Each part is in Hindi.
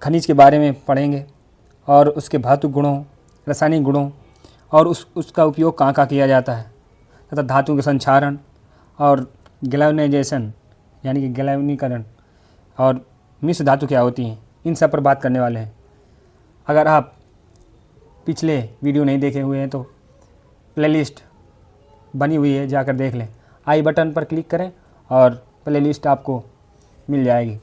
खनिज के बारे में पढ़ेंगे और उसके भौतिक गुणों, रासायनिक गुणों और उसका उपयोग कहाँ कहाँ किया जाता है तथा धातु के संक्षारण और गैल्वेनाइजेशन यानी कि गैल्वेनीकरण और मिश्र धातु क्या होती हैं, इन सब पर बात करने वाले हैं। अगर आप पिछले वीडियो नहीं देखे हुए हैं तो प्लेलिस्ट बनी हुई है, जाकर देख लें। आई बटन पर क्लिक करें और प्लेलिस्ट आपको मिल जाएगी।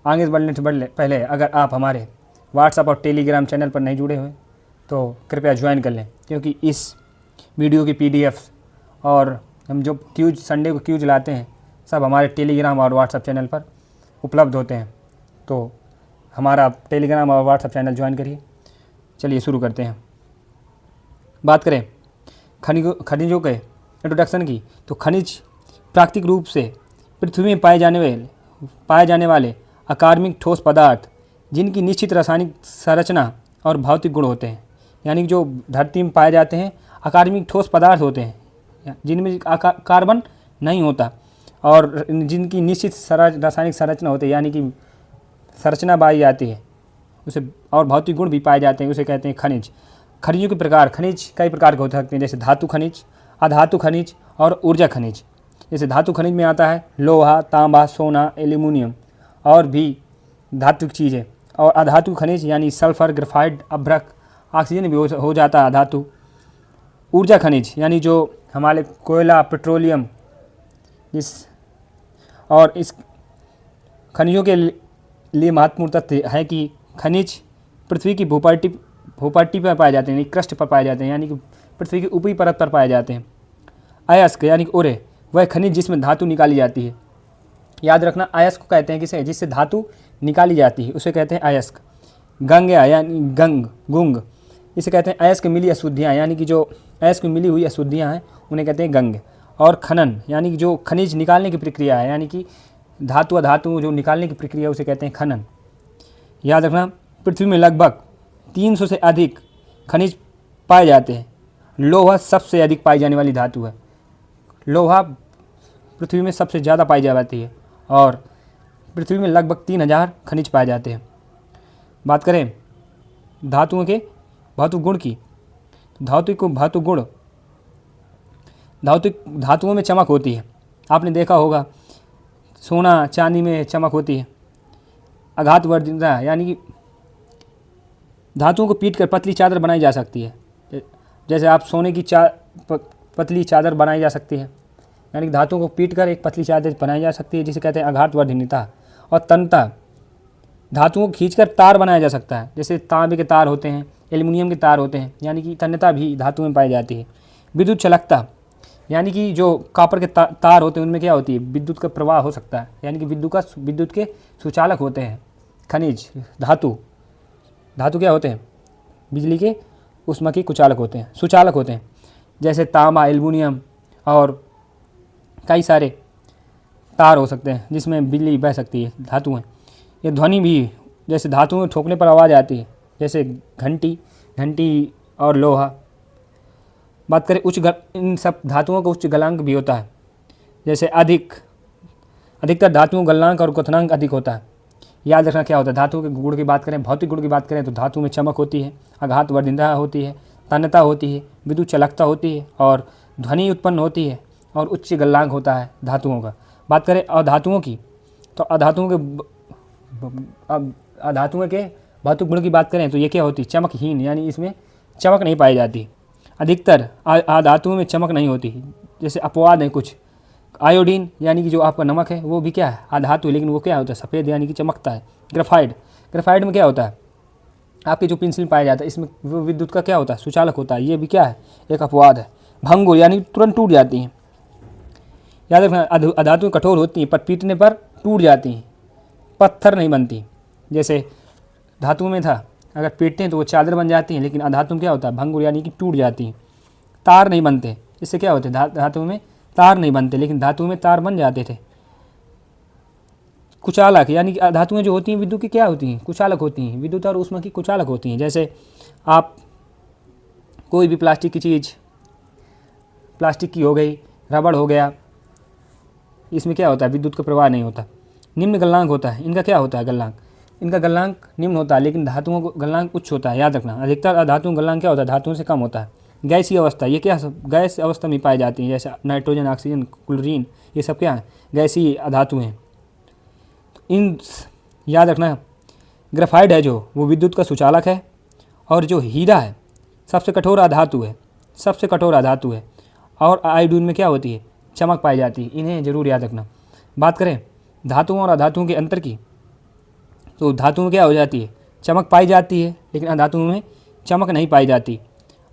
आगे बढ़ने से पहले अगर आप हमारे व्हाट्सएप और टेलीग्राम चैनल पर नहीं जुड़े हुए तो कृपया ज्वाइन कर लें, क्योंकि इस वीडियो की PDF और हम जो क्यूज संडे को क्यूज लाते हैं सब हमारे टेलीग्राम और व्हाट्सएप चैनल पर उपलब्ध होते हैं। तो हमारा टेलीग्राम और व्हाट्सएप चैनल ज्वाइन करिए। चलिए शुरू करते हैं। बात करें खनिजों के इंट्रोडक्शन की, तो खनिज प्राकृतिक रूप से पृथ्वी में पाए जाने वाले अकार्बनिक ठोस पदार्थ जिनकी निश्चित रासायनिक संरचना और भौतिक गुण होते हैं। यानी कि जो धरती में पाए जाते हैं अकार्बनिक ठोस पदार्थ होते हैं जिनमें कार्बन नहीं होता और जिनकी निश्चित रासायनिक संरचना होती है, यानी कि संरचना पाई जाती है उसे, और भौतिक गुण भी पाए जाते हैं, उसे कहते हैं खनिज। खनिजों के प्रकार, खनिज कई प्रकार के हो सकते हैं, जैसे धातु खनिज, अधातु खनिज और ऊर्जा खनिज। जैसे धातु खनिज में आता है लोहा, तांबा, सोना, एल्यूमिनियम और भी धातु चीज़ें। और अधातु खनिज यानी सल्फर, ग्रेफाइट, अभ्रक, ऑक्सीजन भी हो जाता है अधातु। ऊर्जा खनिज यानी जो हमारे कोयला, पेट्रोलियम, इस खनिजों के लिए महत्वपूर्ण तथ्य है कि खनिज पृथ्वी की भूपट्टी पर पाए जाते हैं, यानी क्रस्ट पर पाए जाते हैं, यानी कि पृथ्वी की ऊपरी परत पर पाए जाते हैं। अयस्क यानी कि ओरे, वह खनिज जिसमें धातु निकाली जाती है। याद रखना, अयस्क को कहते हैं किसे, जिससे धातु निकाली जाती है, उसे कहते हैं अयस्क। गंगा यानी गुंग, इसे कहते हैं अयस्क मिली अशुद्धियाँ, यानी कि जो अयस्क मिली हुई अशुद्धियाँ हैं उन्हें कहते हैं गंग। और खनन यानी कि जो खनिज निकालने की प्रक्रिया है, यानी कि धातु अधातु जो निकालने की प्रक्रिया उसे कहते हैं खनन। याद रखना, पृथ्वी में लगभग 300 से अधिक खनिज पाए जाते हैं। लोहा सबसे अधिक पाई जाने वाली धातु है। लोहा पृथ्वी में सबसे ज़्यादा पाई जाती है और पृथ्वी में लगभग 3000 खनिज पाए जाते हैं। बात करें धातुओं के भौतिक गुण की, भौतिक गुण, धातुओं में चमक होती है। आपने देखा होगा सोना चांदी में चमक होती है। आघातवर्धनता यानी कि धातुओं को पीट कर पतली चादर बनाई जा सकती है। जैसे आप सोने की पतली चादर बनाई जा सकती है, यानी कि धातुओं को पीट कर एक पतली चादर बनाई जा सकती है, जिसे कहते हैं आघातवर्धनता। और तन्यता, धातुओं को खींचकर तार बनाया जा सकता है, जैसे तांबे के तार होते हैं, एल्युमिनियम के तार होते हैं, यानी कि तन्यता भी धातु में पाई जाती है। विद्युत चालकता यानी कि जो कॉपर के तार होते हैं उनमें क्या होती है, विद्युत का प्रवाह हो सकता है, यानी कि विद्युत के सुचालक होते हैं। खनिज धातु क्या होते हैं, बिजली के ऊष्मा के सुचालक होते हैं, जैसे तांबा, एल्युमिनियम और कई सारे तार हो सकते हैं जिसमें बिजली बह सकती है, धातु हैं। ये ध्वनि भी, जैसे धातु में ठोकने पर आवाज़ आती है, जैसे घंटी और लोहा। बात करें इन सब धातुओं का उच्च गलनांक भी होता है, जैसे अधिकतर धातुओं गलनांक और क्वथनांक अधिक होता है। याद रखना क्या होता है, धातुओं के गुण की बात करें, भौतिक गुण की बात करें तो धातु में चमक होती है, आघातवर्धनता होती है, तन्यता होती है, विद्युत चालकता होती है और ध्वनि उत्पन्न होती है और उच्च गलनांक होता है धातुओं का। बात करें अधातुओं की, तो अधातुओं के भौतिक गुण की बात करें तो ये क्या होती है, चमकहीन, यानी इसमें चमक नहीं पाई जाती। अधिकतर अधातुओं में चमक नहीं होती, जैसे अपवाद हैं कुछ। आयोडीन यानी कि जो आपका नमक है वो भी क्या है, अधातु है, लेकिन वो क्या होता है, सफ़ेद, यानी कि चमकता है। ग्रेफाइट में क्या होता है, आपकी जो पेंसिल पाया जाता है इसमें विद्युत का क्या होता है, सुचालक होता है, ये भी क्या है, एक अपवाद है। भंगुर यानी तुरंत टूट जाती हैं। याद रखना, अधातुएं कठोर होती हैं पर पीटने पर टूट जाती हैं, पत्थर नहीं बनती। जैसे धातु में था, अगर पीटते हैं तो वो चादर बन जाती हैं, लेकिन अधातु में क्या होता है, भंगुर यानी कि टूट जाती हैं। तार नहीं बनते, इससे क्या होते हैं, धातु में तार नहीं बनते, लेकिन धातु में तार बन जाते थे। कुचालक यानी कि धातुएं जो होती हैं विद्युत की क्या होती हैं, कुचालक होती हैं, विद्युत और ऊष्मा की कुचालक होती हैं। जैसे आप कोई भी प्लास्टिक की चीज़, प्लास्टिक की हो गई, रबड़ हो गया, इसमें क्या होता है, विद्युत का प्रवाह नहीं होता, निम्न गलनांक होता है। इनका क्या होता है, गलनांक इनका गलनांक निम्न होता है, लेकिन धातुओं को गलनांक उच्च होता है। याद रखना, अधिकतर अधातुओं का गलनांक क्या होता है, धातुओं से कम होता है। गैसीय अवस्था, ये क्या गैस अवस्था में पाई जाती हैं, जैसे नाइट्रोजन, ऑक्सीजन, क्लोरीन, ये सब क्या है, गैसीय अधातु हैं। इन याद रखना, ग्रेफाइट है जो वो विद्युत का सुचालक है, और जो हीरा है सबसे कठोर अधातु है, सबसे कठोर अधातु है। और आयोडीन में क्या होती है, चमक पाई जाती है। इन्हें जरूर याद रखना। बात करें धातुओं और अधातुओं के अंतर की, तो धातुओं में क्या हो जाती है, चमक पाई जाती है, लेकिन अधातुओं में चमक नहीं पाई जाती।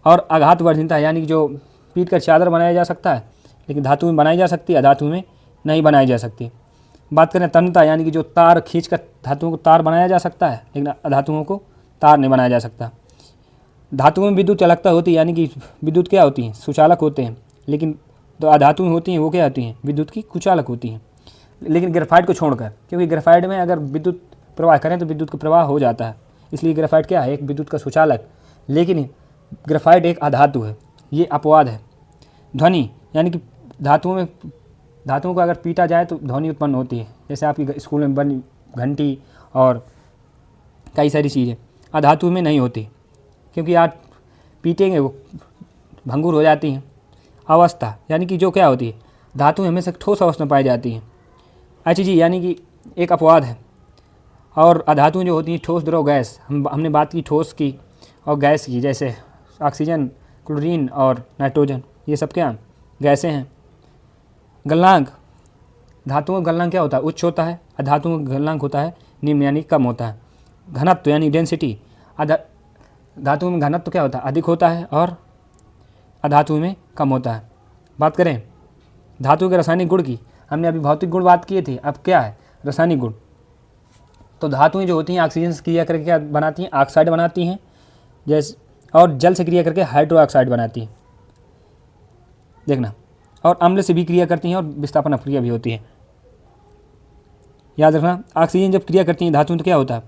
और आघात वर्धनता, यानी कि जो पीट कर चादर बनाया जा सकता है, लेकिन धातु में बनाई जा सकती है, अधातु में नहीं बनाई जा सकती। बात करें तन्यता, यानी कि जो तार खींच कर धातुओं को तार बनाया जा सकता है, लेकिन अधातुओं को तार नहीं बनाया जा सकता। धातुओं में विद्युत चालकता होती है, यानी कि विद्युत क्या होती है, सुचालक होते हैं, लेकिन तो अधातु में होती हैं वो क्या होती हैं, विद्युत की कुचालक होती हैं। लेकिन ग्रेफाइट को छोड़कर, क्योंकि ग्रेफाइट में अगर विद्युत प्रवाह करें तो विद्युत का प्रवाह हो जाता है, इसलिए ग्रेफाइट क्या है, एक विद्युत का सुचालक। लेकिन ग्रेफाइट एक अधातु है, ये अपवाद है। ध्वनि, यानी कि धातुओं को अगर पीटा जाए तो ध्वनि उत्पन्न होती है, जैसे आपकी स्कूल में बनी घंटी और कई सारी चीज़ें, अधातु में नहीं होती, क्योंकि आप पीटेंगे वो भंगुर हो जाती हैं। अवस्था, यानी कि जो क्या होती है, धातु हमेशा ठोस अवस्था में पाई जाती हैं। HG, यानी कि एक अपवाद है। और अधातुएं जो होती हैं ठोस, द्रव, गैस, हमने बात की ठोस की और गैस की, जैसे ऑक्सीजन, क्लोरीन और नाइट्रोजन, ये सब क्या गैसें हैं। गलनांक, धातुओं का गलनांक क्या होता है, उच्च होता है। अधातुओं का गलनांक होता है निम्न, यानी कम होता है। घनत्व, यानी डेंसिटी, धातुओं में घनत्व क्या होता है, अधिक होता है, और अधातु में कम होता है। बात करें धातु के रासायनिक गुण की, हमने अभी भौतिक गुण बात किए थे, अब क्या है रासायनिक गुण। तो धातुएं जो होती हैं ऑक्सीजन से क्रिया करके क्या बनाती हैं, ऑक्साइड बनाती हैं, जैसे, और जल से क्रिया करके हाइड्रो ऑक्साइड बनाती हैं, देखना। और अम्ल से भी क्रिया करती हैं, और विस्थापन अपक्रिया भी होती है। याद रखना, ऑक्सीजन जब क्रिया करती हैं धातु तो क्या होता है,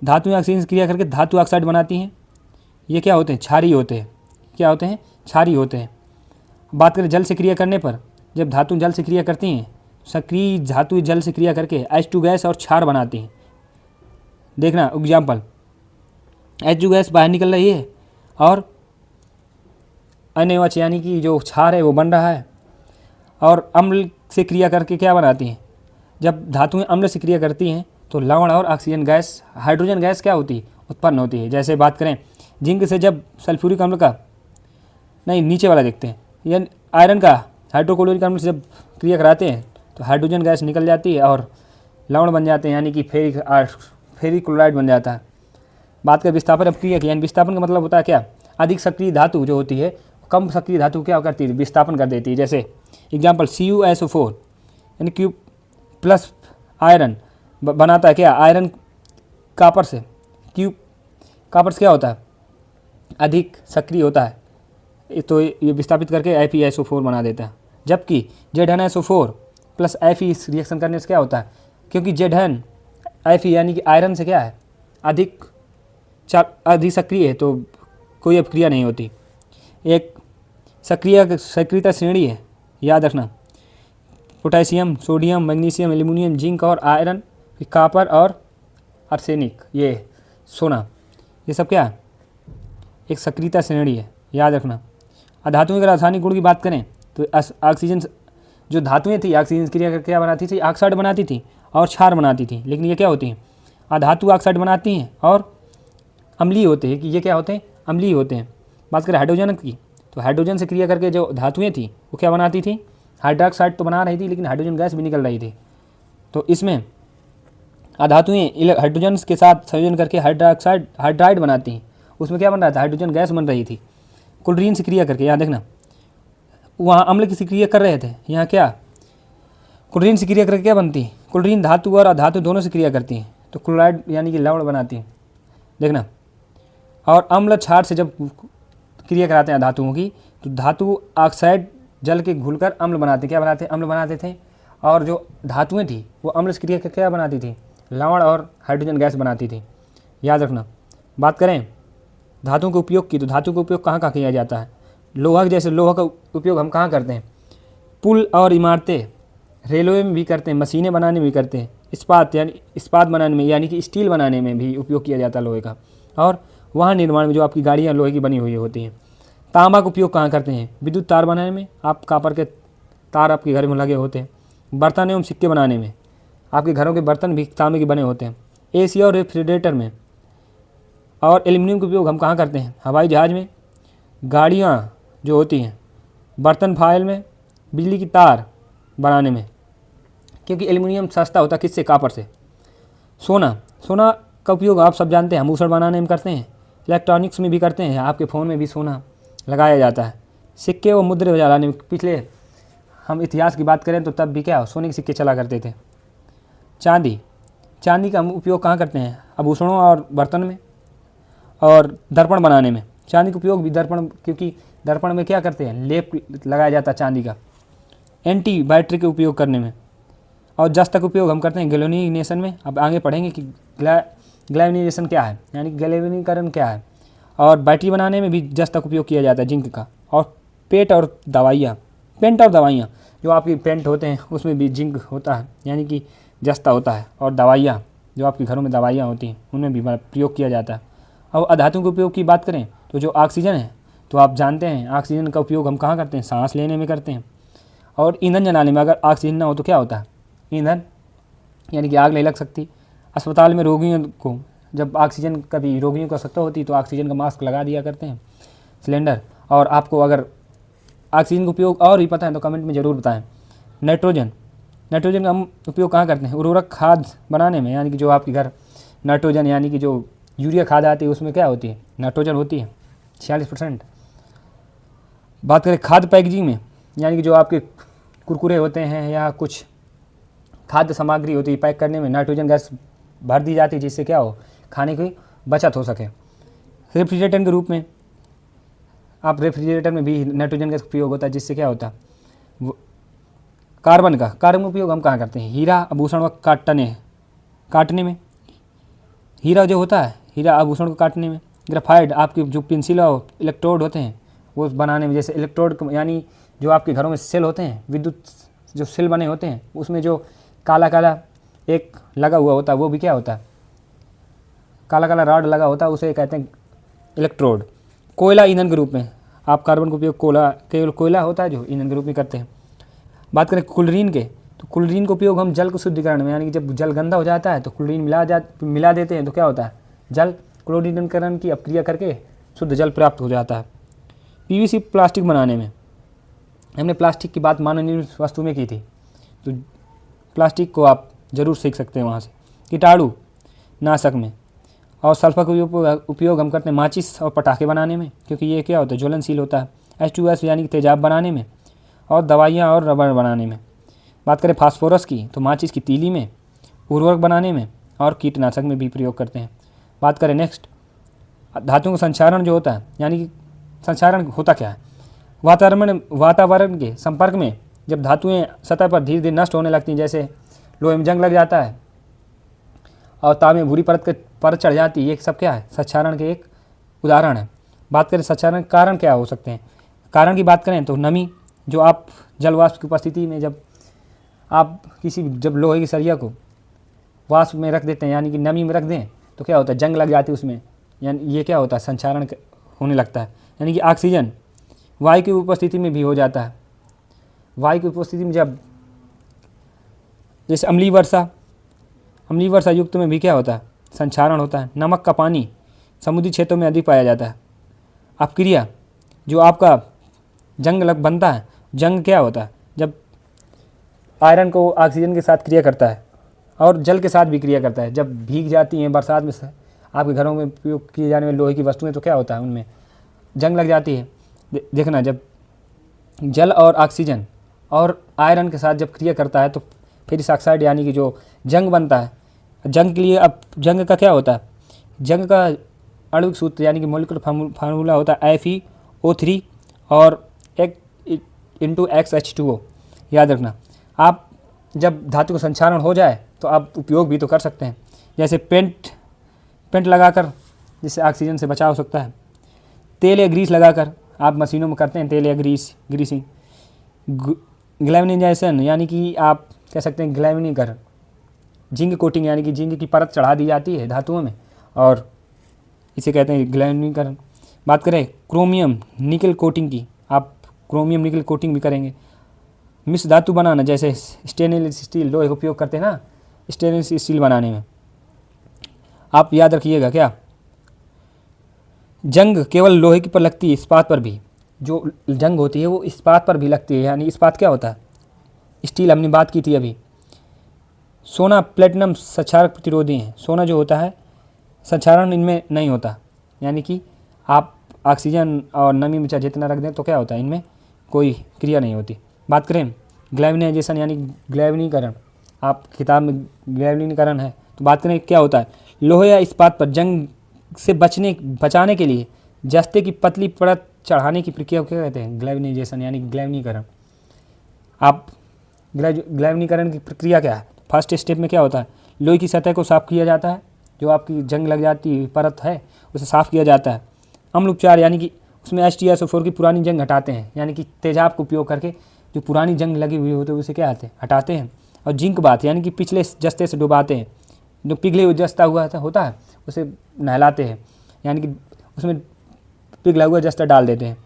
धातुएं ऑक्सीजन से क्रिया करके धातु ऑक्साइड बनाती हैं। ये क्या होते हैं, क्षारीय होते हैं। क्या होते हैं, क्षारीय होते हैं। बात करें जल से क्रिया करने पर, जब धातु जल से क्रिया करती हैं, सक्रिय धातु जल से क्रिया करके H2 गैस और क्षार बनाती हैं। देखना एग्जाम्पल, H2 गैस बाहर निकल रही है और NaOH, यानी कि जो क्षार है वो बन रहा है, और अम्ल से क्रिया करके क्या बनाती हैं, जब धातुएं अम्ल से क्रिया करती हैं तो लवण और ऑक्सीजन गैस, हाइड्रोजन गैस क्या होती है, उत्पन्न होती है। जैसे बात करें जिंक से जब सल्फ्यूरिक अम्ल का, नहीं नीचे वाला देखते हैं, या आयरन का हाइड्रोक्लोरिक अम्ल से जब क्रिया कराते हैं तो हाइड्रोजन गैस निकल जाती है और लवण बन जाते हैं, यानी कि फेरिक क्लोराइड बन जाता है। बात करें विस्थापन अपक्रिया की, यानी विस्थापन का मतलब होता है क्या, अधिक सक्रिय धातु जो होती है कम सक्रिय धातु क्या करती है, विस्थापन कर देती है। जैसे एग्जाम्पल CuSO4, यानी क्यू प्लस आयरन बनाता है क्या, आयरन कापर से, कापर से क्या होता है, अधिक सक्रिय होता है, तो ये विस्थापित करके FeSO4 बना देता है। जबकि ZnSO4 प्लस Fe इस रिएक्शन करने से क्या होता है, क्योंकि Zn Fe यानी कि आयरन से क्या है, अधिक सक्रिय है, तो कोई अपक्रिया नहीं होती। एक सक्रियता श्रेणी है, याद रखना, potassium, sodium, magnesium, aluminium, zinc और आयरन, कॉपर और आर्सेनिक, ये सोना, ये सब क्या है, एक सक्रियता श्रेणी है, याद रखना। अधातुओं के रासायनिक गुण की बात करें तो ऑक्सीजन, जो धातुएं थी ऑक्सीजन क्रिया करके क्या बनाती थी, ऑक्साइड बनाती थी और क्षार बनाती थी। लेकिन ये क्या होती हैं, अधातु ऑक्साइड बनाती हैं और अम्लीय होते हैं, कि ये क्या होते हैं, अम्लीय होते हैं। बात करें हाइड्रोजन की, तो हाइड्रोजन से क्रिया करके जो धातुएं थी वो क्या बनाती थी, हाइड्रोक्साइड तो बना रही थी, लेकिन हाइड्रोजन गैस भी निकल रही थी। तो इसमें अधातुएं हाइड्रोजन के साथ संयोजन करके हाइड्राइड बनाती हैं, उसमें क्या बन रहा था, हाइड्रोजन गैस बन रही थी। क्लोरीन से क्रिया करके, यहाँ देखना, वहाँ अम्ल की क्रिया कर रहे थे, यहाँ क्या क्लोरीन से क्रिया करके क्या बनती है, क्लोरीन धातु और अधातु दोनों से क्रिया करती हैं, तो क्लोराइड यानी कि लवण बनाती हैं, देखना। और अम्ल क्षार से जब क्रिया कराते हैं धातुओं की, तो धातु ऑक्साइड जल के घुलकर अम्ल बनाते, क्या बनाते, अम्ल बनाते थे। और जो धातुएं थी वो अम्ल से क्रिया करके क्या बनाती थी, लवण और हाइड्रोजन गैस बनाती थी, याद रखना। बात करें धातुओं के उपयोग की, तो धातु का उपयोग कहाँ कहाँ किया जाता है, लोहा, जैसे लोहा का उपयोग हम कहाँ करते हैं, पुल और इमारतें, रेलवे में भी करते हैं, मशीनें बनाने में भी करते हैं, इस्पात यानी इस्पात बनाने में यानी कि स्टील बनाने में भी उपयोग किया जाता है लोहे का। और वाहन निर्माण में जो आपकी गाड़ियाँ लोहे की बनी हुई होती हैं। तांबा का उपयोग कहाँ करते हैं? विद्युत तार बनाने में, आप कॉपर के तार आपके घर में लगे होते हैं। बर्तन एवं सिक्के बनाने में, आपके घरों के बर्तन भी तांबे के बने होते हैं। एसी और रेफ्रिजरेटर में। और एल्युमिनियम का उपयोग हम कहाँ करते हैं? हवाई जहाज़ में, गाड़ियाँ जो होती हैं, बर्तन फाइल में, बिजली की तार बनाने में, क्योंकि एल्युमिनियम सस्ता होता है किससे? कॉपर से। सोना, सोना का उपयोग आप सब जानते हैं, आभूषण बनाने में करते हैं, इलेक्ट्रॉनिक्स में भी करते हैं, आपके फ़ोन में भी सोना लगाया जाता है। सिक्के व मुद्रे बनाने में, पिछले हम इतिहास की बात करें तो तब भी क्या सोने के सिक्के चला करते थे। चांदी, चांदी का हम उपयोग कहाँ करते हैं? आभूषणों और बर्तन में और दर्पण बनाने में। चांदी का उपयोग भी दर्पण, क्योंकि दर्पण में क्या करते हैं? लेप लगाया जाता है चांदी का। एंटी बैटरी के उपयोग करने में। और जस्ता का उपयोग हम करते हैं गैल्वेनाइजेशन में। अब आगे पढ़ेंगे कि गैल्वेनाइजेशन क्या है, यानी गैल्वेनीकरण क्या है। और बैटरी बनाने में भी जस्ता का उपयोग किया जाता है, जिंक का। और पेंट और दवाइयाँ जो आपकी पेंट होते हैं उसमें भी जिंक होता है, यानी कि जस्ता होता है। और दवाइयाँ जो आपके घरों में दवाइयाँ होती हैं उनमें भी प्रयोग किया जाता है। अब अधातु के उपयोग की बात करें तो जो ऑक्सीजन है, तो आप जानते हैं ऑक्सीजन का उपयोग हम कहाँ करते हैं? सांस लेने में करते हैं। और ईंधन जलाने में, अगर ऑक्सीजन ना हो तो क्या होता है? ईंधन यानी कि आग नहीं लग सकती। अस्पताल में रोगियों को जब ऑक्सीजन, कभी रोगियों को आवश्यकता होती तो ऑक्सीजन का मास्क लगा दिया करते हैं, सिलेंडर। और आपको अगर ऑक्सीजन का उपयोग और भी पता है तो कमेंट में ज़रूर बताएं। नाइट्रोजन, नाइट्रोजन का हम उपयोग कहाँ करते हैं? उर्वरक खाद बनाने में, यानी कि जो आपके घर नाइट्रोजन, यानी कि जो यूरिया खाद आती है उसमें क्या होती है? नाइट्रोजन होती है 46%। बात करें खाद्य पैकेजिंग में, यानी कि जो आपके कुरकुरे होते हैं या कुछ खाद्य सामग्री होती है, पैक करने में नाइट्रोजन गैस भर दी जाती है, जिससे क्या हो? खाने की बचत हो सके। रेफ्रिजरेटर के रूप में, आप रेफ्रिजरेटर में भी नाइट्रोजन गैस उपयोग होता है, जिससे क्या होता है? कार्बन का उपयोग हम कहाँ करते हैं? हीरा आभूषण व काटने में। हीरा जो होता है, हीरा आभूषण को काटने में। ग्रेफाइट, आपके जो पेंसिल और इलेक्ट्रोड होते हैं वो बनाने में। जैसे इलेक्ट्रोड यानी जो आपके घरों में सेल होते हैं, विद्युत जो सेल बने होते हैं, उसमें जो काला काला एक लगा हुआ होता है वो भी क्या होता है? काला काला रॉड लगा होता है, उसे कहते हैं इलेक्ट्रोड। कोयला ईंधन के रूप में, आप कार्बन का उपयोग केवल कोयला होता है जो ईंधन के रूप में करते हैं। बात करें क्लोरीन के, तो क्लोरीन का उपयोग हम जल को शुद्धिकरण में, यानी कि जब जल गंदा हो जाता है तो क्लोरीन मिला देते हैं तो क्या होता है? जल क्लोरीनीकरण की अपक्रिया करके शुद्ध जल प्राप्त हो जाता है। पीवीसी प्लास्टिक बनाने में, हमने प्लास्टिक की बात मानवीय वस्तु में की थी, तो प्लास्टिक को आप ज़रूर सीख सकते हैं वहाँ से। कीटाणु नाशक में। और सल्फर का उपयोग हम करते हैं माचिस और पटाखे बनाने में, क्योंकि ये क्या होता है? ज्वलनशील होता है। H2S यानी कि तेजाब बनाने में। और दवाइयाँ और रबड़ बनाने में। बात करें फास्फोरस की, तो माचिस की तीली में, उर्वरक बनाने में और कीटनाशक में भी प्रयोग करते हैं। बात करें नेक्स्ट, धातुओं का संक्षारण जो होता है, यानी कि संक्षारण होता क्या है? वातावरण के संपर्क में जब धातुएं सतह पर धीरे धीरे नष्ट होने लगती हैं, जैसे लोहे में जंग लग जाता है और तांबे में भूरी परत चढ़ जाती है, ये सब क्या है? संक्षारण के एक उदाहरण है। बात करें संक्षारण के कारण क्या हो सकते हैं? कारण की बात करें तो नमी, जो आप जल वाष्प की उपस्थिति में जब आप जब लोहे की सरिया को वाष्प में रख देते हैं, यानी कि नमी में रख दें, तो क्या होता है? जंग लग जाती है उसमें, यानी ये क्या होता है? संक्षारण होने लगता है। यानी कि ऑक्सीजन वायु की उपस्थिति में भी हो जाता है। वायु की उपस्थिति में जब, जैसे अम्लीय वर्षा युक्त में भी क्या होता है? संक्षारण होता है। नमक का पानी समुद्री क्षेत्रों में अधिक पाया जाता है। अपक्रिया, जो आपका जंग बनता है, जंग क्या होता है? जब आयरन को ऑक्सीजन के साथ क्रिया करता है और जल के साथ भी क्रिया करता है। जब भीग जाती हैं बरसात में आपके घरों में उपयोग किए जाने वाले लोहे की वस्तुएं, तो क्या होता है? उनमें जंग लग जाती है। देखना, जब जल और ऑक्सीजन और आयरन के साथ जब क्रिया करता है तो फेरिक ऑक्साइड यानी कि जो जंग बनता है। जंग के लिए अब जंग का क्या होता है? जंग का आणविक सूत्र यानी कि मॉलिक्यूलर फार्मूला होता है FeO3 और X(H2O). याद रखना, आप जब धातु का संक्षारण हो जाए तो आप उपयोग भी तो कर सकते हैं, जैसे पेंट लगाकर, जिससे ऑक्सीजन से बचाव हो सकता है। तेल या ग्रीस लगाकर आप मशीनों में करते हैं, तेल या ग्रीसिंग। ग्लैविनाइजेशन यानी कि आप कह सकते हैं ग्लैविनीकरण, जिंक कोटिंग यानी कि जिंक की परत चढ़ा दी जाती है धातुओं में और इसे कहते हैं गैल्वेनीकरण। बात करें क्रोमियम निकल कोटिंग की, आप क्रोमियम निकल कोटिंग भी करेंगे। मिश्र धातु बनाना, जैसे स्टेनलेस स्टील लोहे का उपयोग करते हैं ना स्टेनलेस स्टील बनाने में, आप याद रखिएगा क्या, जंग केवल लोहे की पर लगती है, इस्पात पर भी जो जंग होती है वो इस्पात पर भी लगती है। यानी इस्पात क्या होता है, स्टील हमने बात की थी अभी। सोना प्लेटिनम संक्षारक प्रतिरोधी हैं, सोना जो होता है संक्षारण इनमें नहीं होता, यानी कि आप ऑक्सीजन और नमी में चाहे जितना रख दें तो क्या होता है, इनमें कोई क्रिया नहीं होती। बात करें ग्लैविनाइजेशन यानी ग्लैविनीकरण, आप किताब में ग्लैविनीकरण है तो बात करें क्या होता है, लोहे या इस्पात पर जंग से बचाने के लिए जस्ते की पतली परत चढ़ाने की प्रक्रिया को क्या कहते हैं, ग्लैविनाइजेशन यानी ग्लैविनीकरण। आप ग्लैविनीकरण की प्रक्रिया क्या है, फर्स्ट स्टेप में क्या होता है, लोहे की सतह को साफ किया जाता है, जो आपकी जंग लग जाती परत है उसे साफ किया जाता है। अम्ल उपचार यानी कि उसमें H2SO4 की पुरानी जंग हटाते हैं, यानी कि तेजाब का उपयोग करके जो पुरानी जंग लगी हुई होती है उसे क्या आते हैं हटाते हैं। और जिंक बात यानी कि पिछले जस्ते से डुबाते हैं, जो पिघले हुए जस्ता हुआ होता है उसे नहलाते हैं, यानी कि उसमें पिघला हुआ जस्ता डाल देते हैं।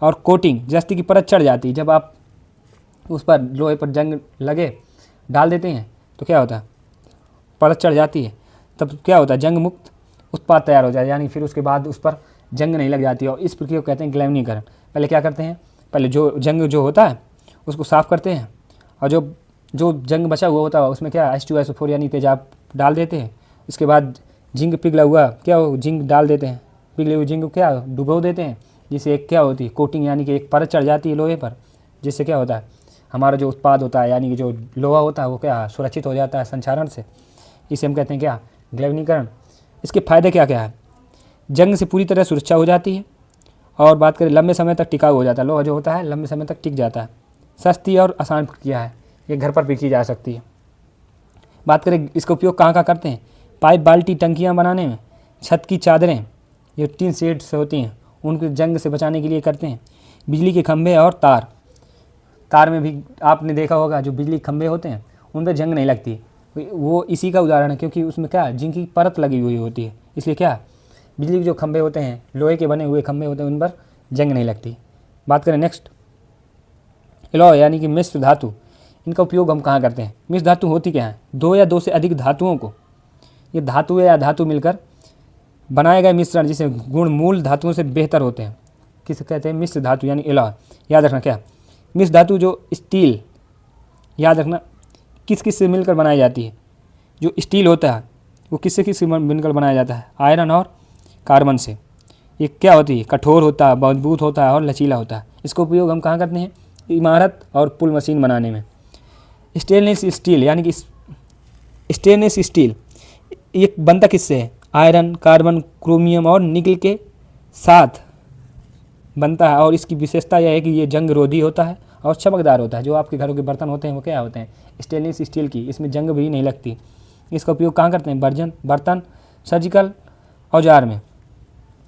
और कोटिंग, जस्ते की परत चढ़ जाती है, जब आप उस पर लोहे पर जंग लगे डाल देते हैं तो क्या होता है, परत चढ़ जाती है, तब क्या होता है, जंग मुक्त उत्पाद तैयार हो जाए, यानी फिर उसके बाद उस पर जंग नहीं लग जाती है। और इस प्रक्रिया को कहते हैं ग्लैविनीकरण। पहले क्या करते हैं, पहले जो जंग जो होता है उसको साफ़ करते हैं, और जो जंग बचा हुआ होता है उसमें क्या H2SO4 यानी तेजाब डाल देते हैं। इसके बाद जिंक पिघला हुआ क्या हो जिंक डाल देते हैं, पिघले हुए जिंक को क्या डुबो देते हैं, जिससे एक क्या होती है कोटिंग, यानी कि एक परत चढ़ जाती है लोहे पर, जिससे क्या होता है हमारा जो उत्पाद होता है यानी कि जो लोहा होता है वो क्या सुरक्षित हो जाता है संक्षारण से। इसे हम कहते हैं क्या, ग्लैविनीकरण। इसके फ़ायदे क्या क्या है, जंग से पूरी तरह सुरक्षा हो जाती है, और बात करें लंबे समय तक टिकाऊ हो जाता है, लोहा जो होता है लंबे समय तक टिक जाता है। सस्ती और आसान प्रक्रिया है, ये घर पर भी की जा सकती है। बात करें इसका उपयोग कहाँ कहाँ करते हैं, पाइप बाल्टी टंकियाँ बनाने में, छत की चादरें, ये टीन शेड्स होती हैं उनको जंग से बचाने के लिए करते हैं। बिजली के खंभे और तार में भी आपने देखा होगा जो बिजली के खंभे होते हैं उन पर जंग नहीं लगती, वो इसी का उदाहरण है, क्योंकि उसमें क्या जिंक की परत लगी हुई होती है, इसलिए क्या बिजली के जो खंभे होते हैं लोहे के बने हुए खंभे होते हैं उन पर जंग नहीं लगती। बात करें नेक्स्ट एलॉय यानी कि मिश्र धातु, इनका उपयोग हम कहाँ करते हैं। मिश्र धातु होती क्या है, दो या दो से अधिक धातुओं को, ये धातु या धातु मिलकर बनाए गए मिश्रण जिसे गुण मूल धातुओं से बेहतर होते हैं, किसे कहते हैं मिश्र धातु यानी एलॉय। याद रखना क्या, मिश्र धातु जो स्टील, याद रखना किस किस से मिलकर बनाई जाती है, जो स्टील होता है वो किससे किस मिलकर बनाया जाता है, आयरन और कार्बन से। ये क्या होती है, कठोर होता है, मजबूत होता है और लचीला होता है। इसका उपयोग हम कहाँ करते हैं, इमारत और पुल मशीन बनाने में। स्टेनलेस स्टील यानी कि स्टेनलेस स्टील ये बनता किससे है, आयरन कार्बन क्रोमियम और निकल के साथ बनता है, और इसकी विशेषता यह है कि ये जंग रोधी होता है और चमकदार होता है। जो आपके घरों के बर्तन होते हैं वो क्या होते हैं, स्टेनलेस स्टील की, इसमें जंग भी नहीं लगती। इसका उपयोग कहाँ करते हैं, बर्तन सर्जिकल औजार में,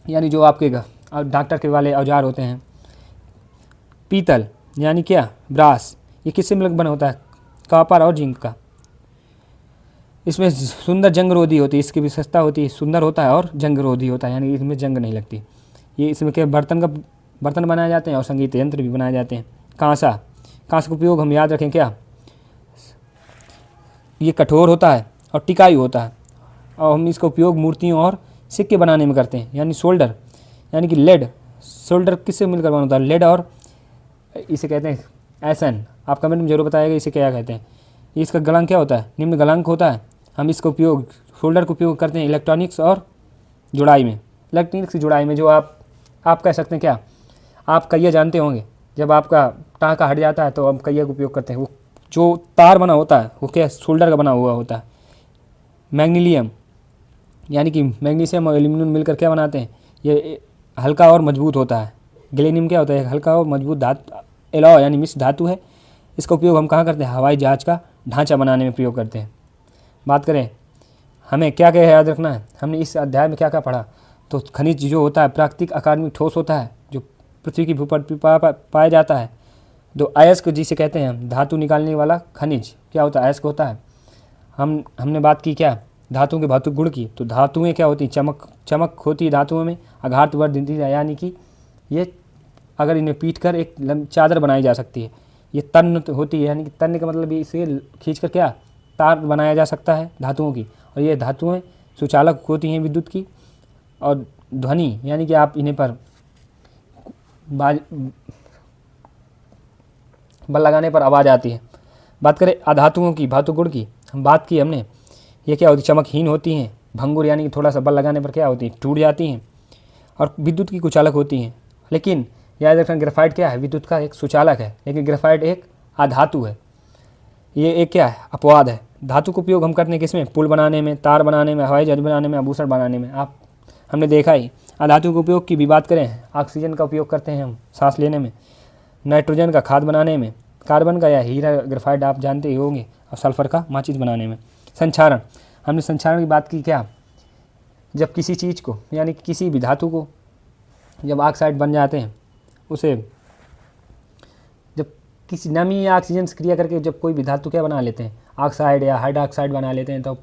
यानी जो आपके डॉक्टर के वाले औजार होते हैं। पीतल यानी क्या, ब्रास, ये किससे मिलकर बना होता है, कॉपर और जिंक का। इसमें सुंदर जंग रोधी होती है, इसकी विशेषता होती है सुंदर होता है और जंग रोधी होता है, यानी इसमें जंग नहीं लगती। ये इसमें क्या बर्तन बनाए जाते हैं और संगीत यंत्र भी बनाए जाते हैं। कांसा का उपयोग हम याद रखें क्या, ये कठोर होता है और टिकाऊ होता है, और हम इसका उपयोग मूर्तियों और सिक्के बनाने में करते हैं। यानी सोल्डर यानी कि लेड, सोल्डर किससे मिलकर बना होता है, लेड और इसे कहते हैं एसन। आप कमेंट में जरूर बताइएगा इसे क्या कहते हैं। इसका गलनांक क्या होता है, निम्न गलनांक होता है। हम इसका उपयोग सोल्डर का उपयोग करते हैं इलेक्ट्रॉनिक्स और जुड़ाई में। इलेक्ट्रॉनिक्स की जुड़ाई में जो आप कह सकते हैं क्या, आप कहिया जानते होंगे, जब आपका टाँका हट जाता है तो हम कहिया का उपयोग करते हैं। वो जो तार बना होता है वो क्या सोल्डर का बना हुआ होता है। मैग्नीशियम यानी कि मैग्नीशियम और एल्यूमिनियम मिलकर क्या बनाते हैं, ये हल्का और मजबूत होता है। गैलियम क्या होता है, हल्का और मजबूत धातु, एलॉय यानी मिश्र धातु है। इसका उपयोग हम कहाँ करते हैं, हवाई जहाज़ का ढांचा बनाने में प्रयोग करते हैं। बात करें हमें क्या क्या याद रखना है, हमने इस अध्याय में क्या क्या पढ़ा, तो खनिज जो होता है प्राकृतिक आकार में ठोस होता है, जो पृथ्वी की भूपट पर पाया जाता है। दो अयस्क जिसे कहते हैं धातु निकालने वाला खनिज क्या होता है, अयस्क होता है। हमने बात की क्या, धातुओं के भौतिक गुण की। तो धातुएं क्या होती, चमक होती है धातुओं में, आघात वर्धनती है, यानी कि ये अगर इन्हें पीट कर एक चादर बनाई जा सकती है। ये तन्य होती है, यानी कि तन्य का मतलब इसे खींचकर क्या तार बनाया जा सकता है धातुओं की। और ये धातुएं सुचालक होती हैं विद्युत की। और ध्वनि यानी कि आप इन्हें पर बल लगाने पर आवाज़ आती है। बात करें अधातुओं की भौतिक गुण की, हम बात की हमने, ये क्या होती, चमकहीन होती हैं, भंगुर यानी कि थोड़ा सा बल लगाने पर क्या होती है, टूट जाती हैं, और विद्युत की कुचालक होती हैं। लेकिन याद रखना, ग्रेफाइट क्या है, विद्युत का एक सुचालक है, लेकिन ग्रेफाइट एक अधातु है। ये एक क्या है, अपवाद है। धातु का उपयोग हम करते हैं किसमें, पुल बनाने में, तार बनाने में, हवाई जहाज बनाने में, आभूषण बनाने में। हमने देखा ही। अधातु के उपयोग की भी बात करें, ऑक्सीजन का उपयोग करते हैं हम सांस लेने में, नाइट्रोजन का खाद बनाने में, कार्बन का या हीरा ग्रेफाइट आप जानते ही होंगे, और सल्फर का माचिस बनाने में। संक्षारण, हमने संक्षारण की बात की क्या, जब किसी चीज़ को यानी कि किसी भी धातु को जब ऑक्साइड बन जाते हैं, उसे जब किसी नमी या ऑक्सीजन से क्रिया करके जब कोई भी धातु क्या बना लेते हैं, ऑक्साइड या हाइड्रोक्साइड बना लेते हैं, तो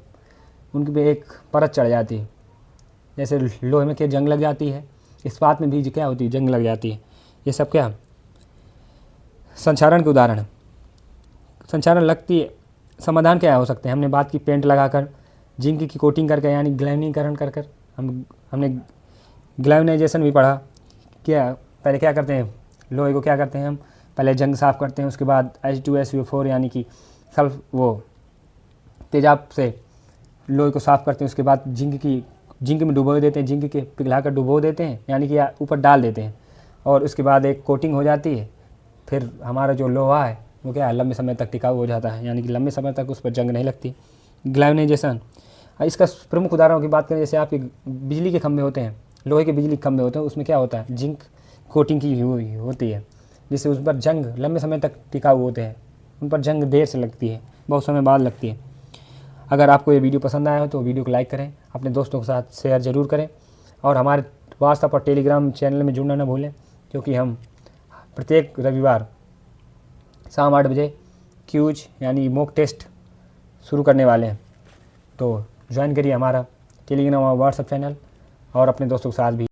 उनके पे एक परत चढ़ जाती है। जैसे लोहे में क्या जंग लग जाती है, इस्पात में भी क्या होती है, जंग लग जाती है। ये सब क्या संक्षारण के उदाहरण है। संक्षारण लगती है, समाधान क्या हो सकते हैं, हमने बात की पेंट लगाकर, जिंक की कोटिंग करके, यानी ग्लैनिकरण कर कर। हमने ग्लैवनाइजेशन भी पढ़ा। क्या पहले क्या करते हैं, लोहे को क्या करते हैं हम, पहले जंग साफ़ करते हैं, उसके बाद H2SO4 यानी कि तेजाब से लोहे को साफ़ करते हैं, उसके बाद जिंक में डुबो देते हैं, जिंक के पिघलाकर डुबो देते हैं, यानी कि ऊपर डाल देते हैं, और उसके बाद एक कोटिंग हो जाती है। फिर हमारा जो लोहा है वो क्या है, लंबे समय तक टिकाऊ हो जाता है, यानी कि लंबे समय तक उस पर जंग नहीं लगती। ग्लैवनाइजेशन, इसका प्रमुख उदाहरणों की बात करें, जैसे आपके बिजली के खंभे होते हैं, लोहे के बिजली के खंभे होते हैं, उसमें क्या होता है, जिंक कोटिंग की हुई होती है, जिससे उस पर जंग लंबे समय तक टिकाऊ होते हैं। उन पर जंग देर से लगती है, बहुत समय बाद लगती है। अगर आपको ये वीडियो पसंद आया हो तो वीडियो को लाइक करें, अपने दोस्तों के साथ शेयर ज़रूर करें, और हमारे व्हाट्सएप और टेलीग्राम चैनल में जुड़ना न भूलें, क्योंकि हम प्रत्येक रविवार शाम 8 बजे क्यूज यानी मॉक टेस्ट शुरू करने वाले हैं। तो ज्वाइन करिए हमारा टेलीग्राम और व्हाट्सएप चैनल, और अपने दोस्तों के साथ भी